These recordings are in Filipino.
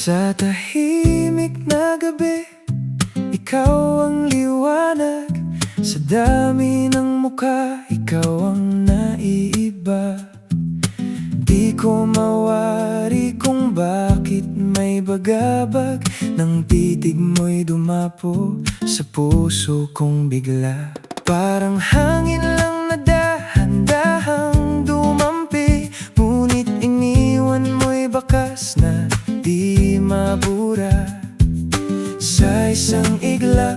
Sa tahimik na gabi, ikaw ang liwanag. Sa dami ng mukha, ikaw ang naiiba. Di ko mawari kung bakit may bagabag ng titig mo'y dumapo sa puso kong bigla. Parang hangin lang na dahan-dahang dumampi, ngunit iniwan mo'y bakas na di mabura. Sa isang iglap,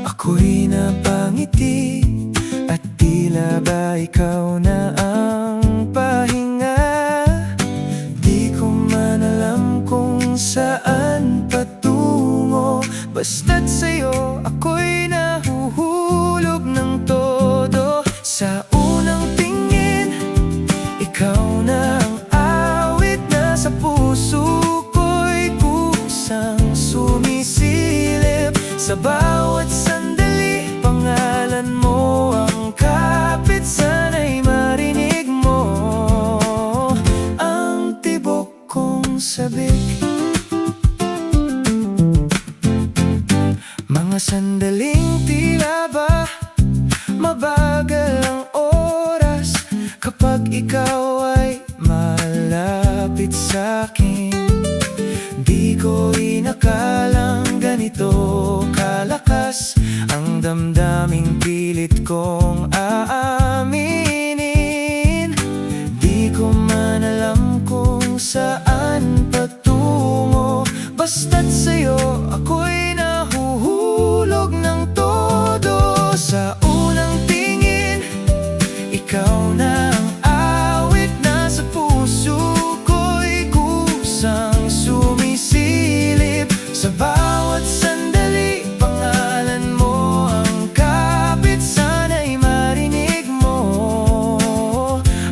ako'y napangiti, at tila ba ikaw na ang pahinga. Di ko man alam kung saan patungo, basta't sa'yo ako'y nahuhulog ng todo. Sa unang tingin, ikaw na ang awit na sa puso ko'y kusang sumisilip. Sa bawat sandali, pangalan mo ang kapit, sana'y marinig mo ang tibok kong sabik. Mga sandaling tila ba mabagal ang oras kapag ikaw ay malapit sa'kin. Di ko inakalang ganito kalakas ang damdaming pilit kong aaminin. Di ko man alam kung saan patungo, basta't sa'yo ako'y nahuhulog ng todo. Sa unang tingin, ikaw na ang awit na sa puso ko'y kusang sumisilip. Sa bawat sandali, pangalan mo ang kapit, sana'y marinig mo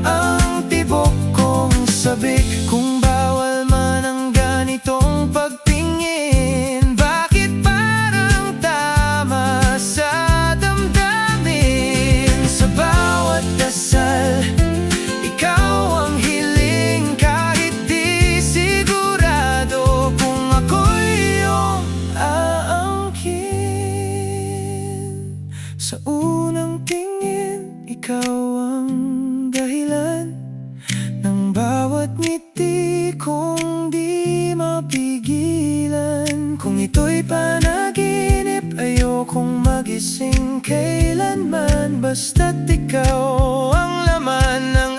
ang tibok kong sabik. Kung bawal man ang ganitong pagtingin, bakit parang tama sa damdamin? Sa bawat dasal, ikaw ang hiling, kahit di sigurado kung ako'y iyong aangkin. Sa unang tingin, ikaw ang dahilan ng bawat ngiti kong di mapigilan. Kung ito'y panaginip, ayokong magising kailanman, basta't ikaw ang laman ng